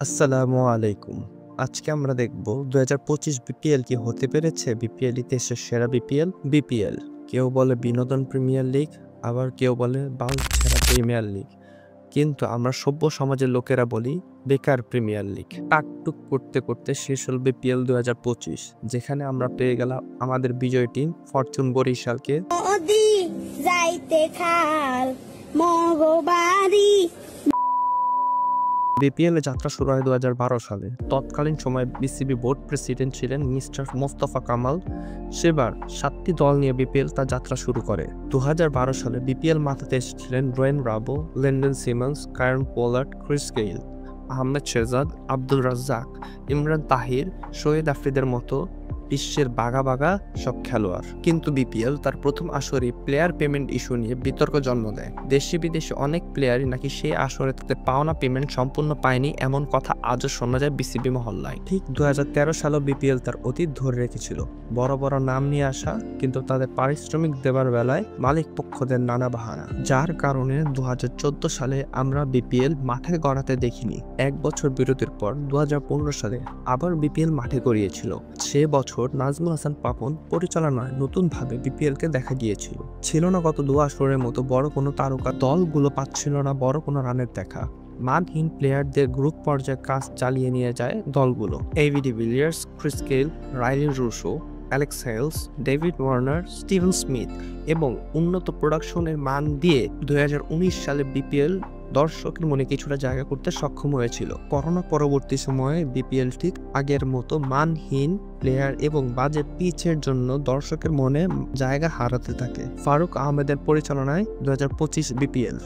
আসসালামু আলাইকুম। আজকে আমরা দেখব ২০২৫ বিপিএল কি হতে পেরেছে বিপিএল ইতিহাসের সেরা বিপিএল? বিপিএল কেউ বলে বিনোদন প্রিমিয়ার লিগ, আবার কেউ বলে বাল ছেঁড়া প্রিমিয়ার লিগ। কিন্তু আমরা সভ্য সমাজের লোকেরা বলি বেকার প্রিমিয়ার লিগ। টাকটুক করতে করতে শেষ হল বিপিএল ২০২৫, যেখানে আমরা পেয়ে গেলাম আমাদের বিজয় টিম ফরচুন বরিশালকে। যাইতে খাল মগবাড়ি। বিপিএল এ যাত্রা শুরু হয় ২০১২ সালে। তৎকালীন সময়ে বিসিবি বোর্ড প্রেসিডেন্ট ছিলেন মিস্টার মোস্তফা কামাল। সেবার ৭টি দল নিয়ে বিপিএল তার যাত্রা শুরু করে। ২০১২ সালে বিপিএল মাথাতে এসেছিলেন রোয়েন Bravo, Lendl Simmons, Kieron Pollard, Chris Gayle, Ahmed Shehzad, Abdul Razzaq, Imran Tahir, Shahid আফ্রিদের মতো বিশ্বের বাঘা বাঘা সব খেলোয়াড়। কিন্তু বিপিএল তার প্রথম আসরে প্লেয়ার পেমেন্ট ইস্যু নিয়ে বিতর্ক জন্ম দেয়। দেশি বিদেশি অনেক প্লেয়ারই নাকি সেই আসরে তাদের পাওনা পেমেন্ট সম্পূর্ণ পায়নি, এমন কথা আজও শোনা যায় বিসিবি মহল্লায়। ঠিক ২০১৩ সালেও বিপিএল তার অতীত ধরে রেখেছিল। বড় বড় নাম নিয়ে আসা, কিন্তু তাদের পারিশ্রমিক দেবার বেলায় মালিক পক্ষদের নানা বাহানা, যার কারণে ২০১৪ সালে আমরা বিপিএল মাঠে গড়াতে দেখিনি। এক বছর বিরতির পর ২০১৫ সালে আবার বিপিএল মাঠে গড়িয়েছিল। সে বছর নাজমুল হাসান পাপন পরিচালনায় নতুনভাবে বিপিএলকে দেখা গিয়েছিল। ছিল না গত ২ আসরের মতো বড় কোনো তারকা, দলগুলো পাচ্ছিল না বড় কোনো রানের দেখা। মানহীন প্লেয়ারদের গ্রুপ পর্যায়ে কাজ চালিয়ে নিয়ে যায় দলগুলো। AB de Villiers, Chris Gayle, Rilee Rossouw, Alex Hales, David Warner, Steven Smith এবং উন্নত প্রোডাকশনের মান দিয়ে ২০১৯ সালে বিপিএল দর্শকের মনে কিছুটা জায়গা করতে সক্ষম হয়েছিল। করোনা পরবর্তী সময়ে বিপিএল ঠিক আগের মতো মানহীন প্লেয়ার এবং বাজে পিচের জন্য দর্শকের মনে জায়গা হারাতে থাকে। ফারুক আহমেদের পরিচালনায় ২০২৫ বিপিএল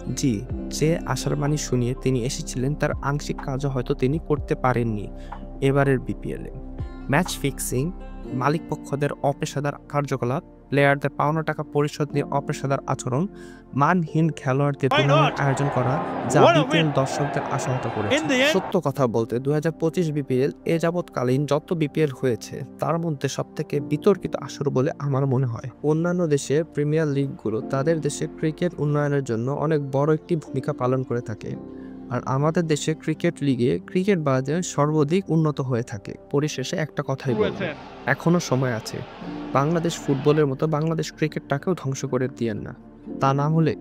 যে আশার বাণী শুনিয়ে তিনি এসেছিলেন, তার আংশিক কাজও হয়তো তিনি করতে পারেননি এবারের বিপিএল এ। ম্যাচ ফিক্সিং, মালিক পক্ষদের অপেশাদার কার্যকলাপ, প্লেয়ারদের পাওনা টাকা পরিশোধ নিয়ে অপেশাদার আচরণ, মানহীন খেলোয়াড়দের টুর্নামেন্ট আয়োজন করা, যা বিপিএল দর্শকদের আশাহত করেছে। সত্য কথা বলতে ২০২৫ বিপিএল এ যাবৎকালীন যত বিপিএল হয়েছে তার মধ্যে সবথেকে বিতর্কিত আসর বলে আমার মনে হয়। অন্যান্য দেশে প্রিমিয়ার লিগগুলো তাদের দেশে ক্রিকেট উন্নয়নের জন্য অনেক বড় একটি ভূমিকা পালন করে থাকে, আর আমাদের দেশে ক্রিকেট লিগে ক্রিকেট বাজার সর্বাধিক উন্নত হয়ে থাকে। পরিশেষে একটা কথাই বলবো, এখনো সময় আছে। বাংলাদেশ ফুটবলের মতো বাংলাদেশ ক্রিকেটটাকেও ধ্বংস করে দিয়েন না, তা না হলে